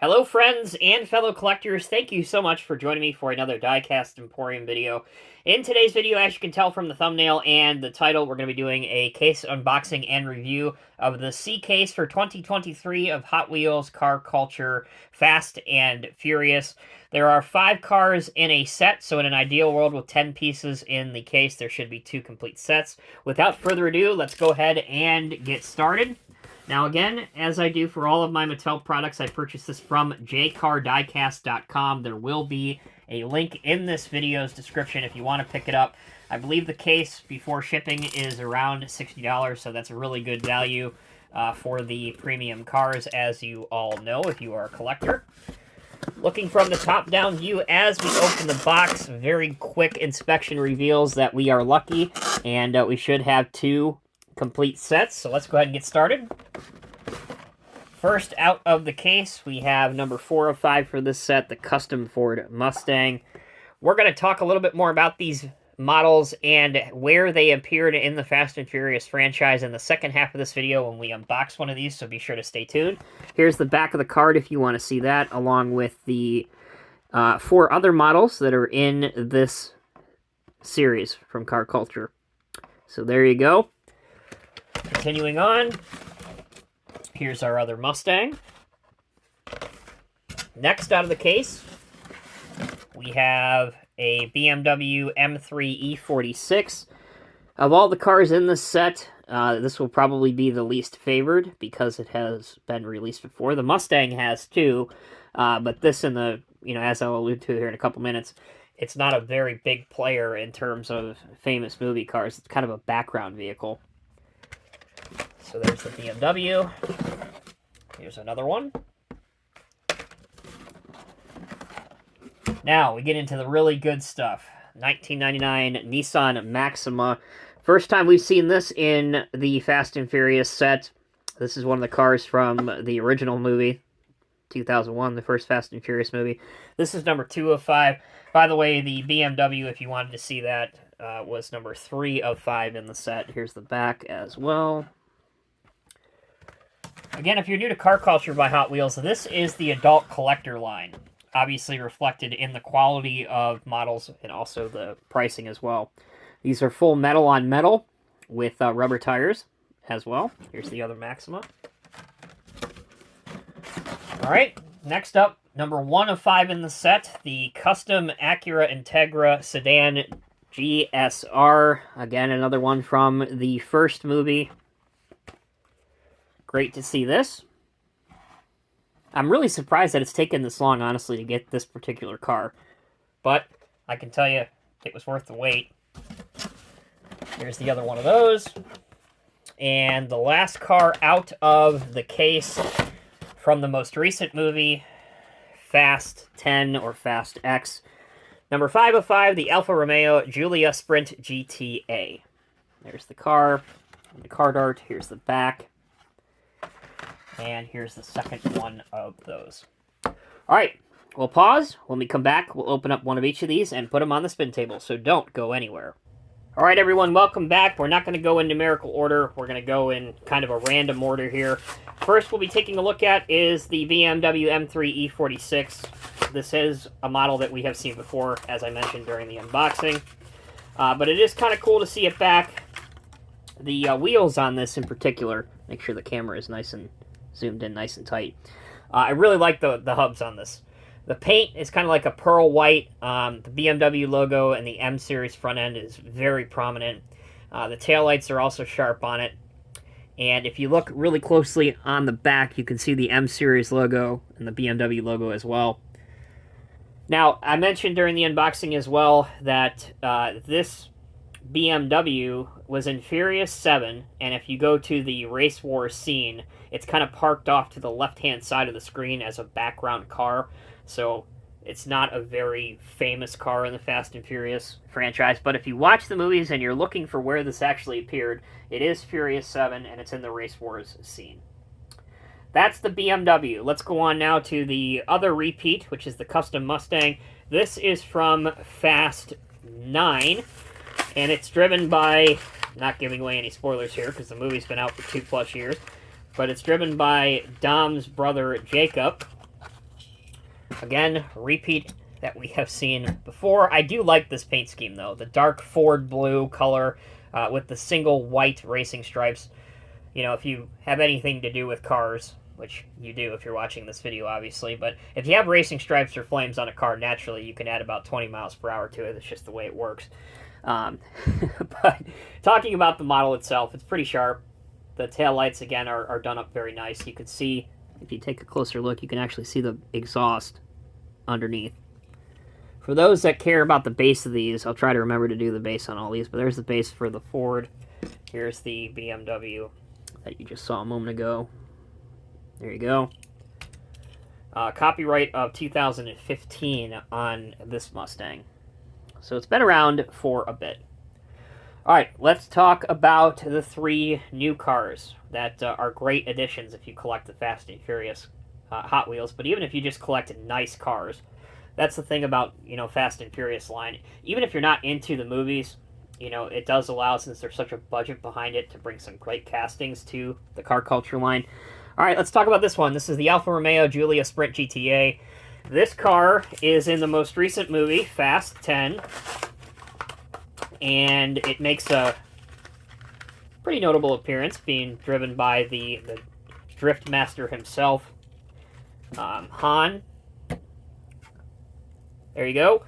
Hello friends and fellow collectors, thank you so much for joining me for another Diecast Emporium video. In today's video, as you can tell from the thumbnail and the title, we're going to be doing a case unboxing and review of the C case for 2023 of Hot Wheels Car Culture Fast and Furious. There are 5 cars in a set, so in an ideal world with 10 pieces in the case, there should be 2 complete sets. Without further ado, let's go ahead and get started. Now again, as I do for all of my Mattel products, I purchased this from jcardiecast.com. There will be a link in this video's description if you want to pick it up. I believe the case before shipping is around $60, so that's a really good value for the premium cars, as you all know if you are a collector. Looking from the top-down view as we open the box, very quick inspection reveals that we are lucky, and we should have 2 complete sets, so let's go ahead and get started. First out of the case, we have number 4 of 5 for this set, the Custom Ford Mustang. We're going to talk a little bit more about these models and where they appeared in the Fast and Furious franchise in the second half of this video when we unbox one of these, so be sure to stay tuned. Here's the back of the card if you want to see that, along with the 4 other models that are in this series from Car Culture. So there you go. Continuing on, here's our other Mustang. Next out of the case, we have a BMW M3 E46. Of all the cars in this set, this will probably be the least favored because it has been released before. The Mustang has too, but this in the, as I'll allude to here in a couple minutes, it's not a very big player in terms of famous movie cars. It's kind of a background vehicle. So there's the BMW. Here's another one. Now we get into the really good stuff. 1999 Nissan Maxima. First time we've seen this in the Fast and Furious set. This is one of the cars from the original movie, 2001, the first Fast and Furious movie. This is number 2 of 5. By the way, the BMW, if you wanted to see that, was number 3 of 5 in the set. Here's the back as well. Again, if you're new to Car Culture by Hot Wheels, this is the adult collector line, obviously reflected in the quality of models and also the pricing as well. These are full metal on metal with rubber tires as well. Here's the other Maxima. All right, next up, number 1 of 5 in the set, the custom Acura Integra sedan GSR. Again, another one from the first movie. Great to see this. I'm really surprised that it's taken this long, honestly, to get this particular car. But I can tell you, it was worth the wait. Here's the other one of those. And the last car out of the case from the most recent movie, Fast 10 or Fast X. Number 5 of 5, the Alfa Romeo Giulia Sprint GTA. There's the car, and the card art. Here's the back. And here's the second one of those. All right, we'll pause. When we come back, we'll open up one of each of these and put them on the spin table, so don't go anywhere. All right, everyone, welcome back. We're not going to go in numerical order. We're going to go in kind of a random order here. First we'll be taking a look at is the BMW M3 E46. This is a model that we have seen before, as I mentioned during the unboxing. But it is kind of cool to see it back. The wheels on this in particular, make sure the camera is nice and zoomed in nice and tight. I really like the hubs on this. The paint is kind of like a pearl white. The BMW logo and the M series front end is very prominent. The taillights are also sharp on it. And if you look really closely on the back, you can see the M series logo and the BMW logo as well. Now, I mentioned during the unboxing as well that this BMW was in Furious 7, and if you go to the race war scene, it's kind of parked off to the left-hand side of the screen as a background car, so it's not a very famous car in the Fast and Furious franchise, but if you watch the movies and you're looking for where this actually appeared, it is Furious 7, and it's in the race wars scene. That's the BMW. Let's go on now to the other repeat, which is the custom Mustang. This is from Fast 9. And it's driven by, not giving away any spoilers here because the movie's been out for 2+ years, but it's driven by Dom's brother Jacob. Again, repeat that we have seen before. I do like this paint scheme, though. The dark Ford blue color with the single white racing stripes. You know, if you have anything to do with cars, which you do if you're watching this video, obviously, but if you have racing stripes or flames on a car, naturally you can add about 20 miles per hour to it. It's just the way it works. But talking about the model itself, it's pretty sharp. The taillights, again, are done up very nice. You can see, if you take a closer look, you can actually see the exhaust underneath. For those that care about the base of these, I'll try to remember to do the base on all these, but there's the base for the Ford. Here's the BMW that you just saw a moment ago. There you go. Copyright of 2015 on this Mustang. So it's been around for a bit. Alright, let's talk about the 3 new cars that are great additions if you collect the Fast and Furious Hot Wheels, but even if you just collect nice cars. That's the thing about, you know, Fast and Furious line. Even if you're not into the movies, you know, it does allow, since there's such a budget behind it, to bring some great castings to the car culture line. All right, let's talk about this one. This is the Alfa Romeo Giulia Sprint GTA. This car is in the most recent movie, Fast 10, and it makes a pretty notable appearance, being driven by the Drift Master himself, Han. There you go.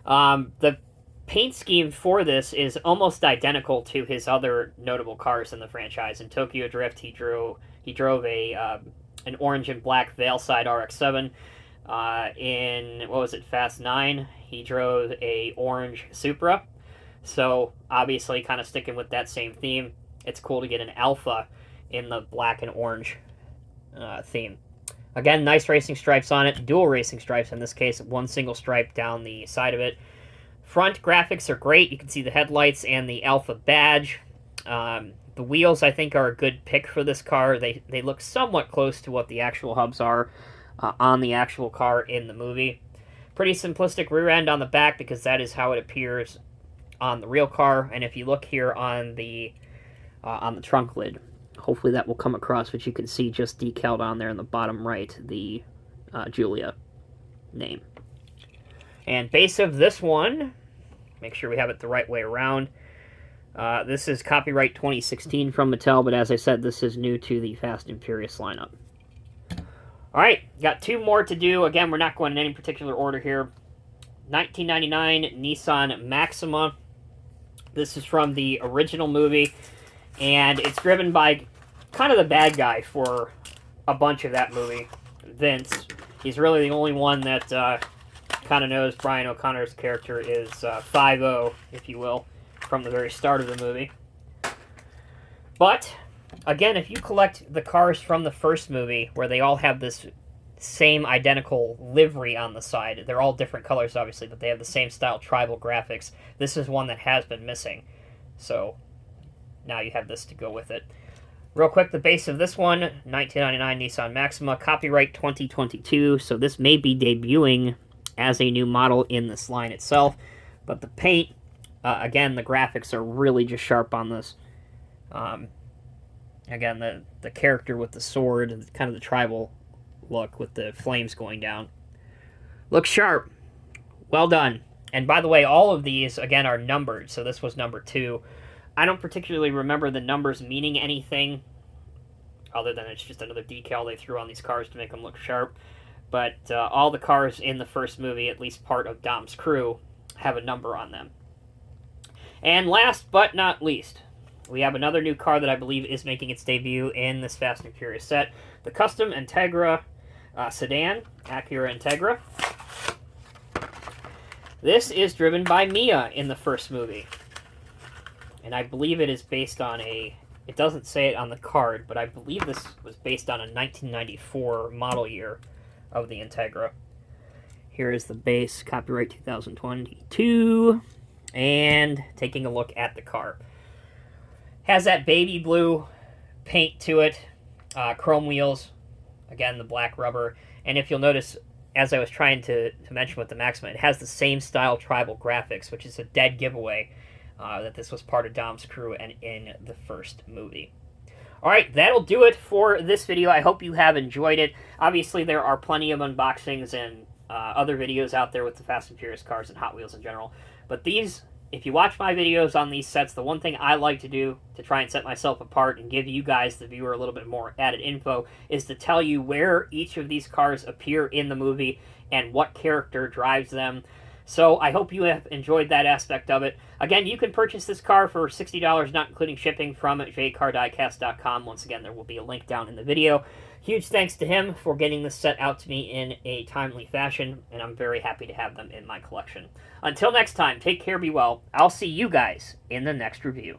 The paint scheme for this is almost identical to his other notable cars in the franchise. In Tokyo Drift, he drove an orange and black Veilside RX-7. In, what was it, Fast 9, he drove a orange Supra. So, obviously, kind of sticking with that same theme, it's cool to get an Alfa in the black and orange theme. Again, nice racing stripes on it, dual racing stripes in this case, one single stripe down the side of it. Front graphics are great. You can see the headlights and the Alfa badge. The wheels, I think, are a good pick for this car. They look somewhat close to what the actual hubs are on the actual car in the movie. Pretty simplistic rear end on the back, because that is how it appears on the real car. And if you look here on the trunk lid, hopefully that will come across, but you can see just decaled on there in the bottom right, the Giulia name. And base of this one, make sure we have it the right way around. This is copyright 2016 from Mattel, but as I said, this is new to the Fast and Furious lineup. Alright, got 2 more to do. Again, we're not going in any particular order here. 1999 Nissan Maxima. This is from the original movie, and it's driven by kind of the bad guy for a bunch of that movie, Vince. He's really the only one that kind of knows Brian O'Connor's character is 5-0, if you will, from the very start of the movie. But, again, if you collect the cars from the first movie, where they all have this same identical livery on the side, they're all different colors, obviously, but they have the same style tribal graphics, this is one that has been missing. So, now you have this to go with it. Real quick, the base of this one, 1999 Nissan Maxima, copyright 2022, so this may be debuting as a new model in this line itself, but the paint, again, the graphics are really just sharp on this. Again, the character with the sword, kind of the tribal look with the flames going down. Looks sharp. Well done. And by the way, all of these, again, are numbered, so this was number 2. I don't particularly remember the numbers meaning anything, other than it's just another decal they threw on these cars to make them look sharp. But all the cars in the first movie, at least part of Dom's crew, have a number on them. And last but not least, we have another new car that I believe is making its debut in this Fast and Furious set. The custom Integra sedan, Acura Integra. This is driven by Mia in the first movie. And I believe it is based on a... It doesn't say it on the card, but I believe this was based on a 1994 model year of the Integra. Here is the base, copyright 2022. And taking a look at the car. Has that baby blue paint to it. Chrome wheels. Again, the black rubber. And if you'll notice, as I was trying to mention with the Maxima, it has the same style tribal graphics, which is a dead giveaway that this was part of Dom's crew and in the first movie. Alright, that'll do it for this video. I hope you have enjoyed it. Obviously, there are plenty of unboxings and other videos out there with the Fast and Furious cars and Hot Wheels in general. But these, if you watch my videos on these sets, the one thing I like to do to try and set myself apart and give you guys, the viewer, a little bit more added info is to tell you where each of these cars appear in the movie and what character drives them. So I hope you have enjoyed that aspect of it. Again, you can purchase this car for $60, not including shipping, from jcardiecast.com. Once again, there will be a link down in the video. Huge thanks to him for getting this set out to me in a timely fashion, and I'm very happy to have them in my collection. Until next time, take care, be well. I'll see you guys in the next review.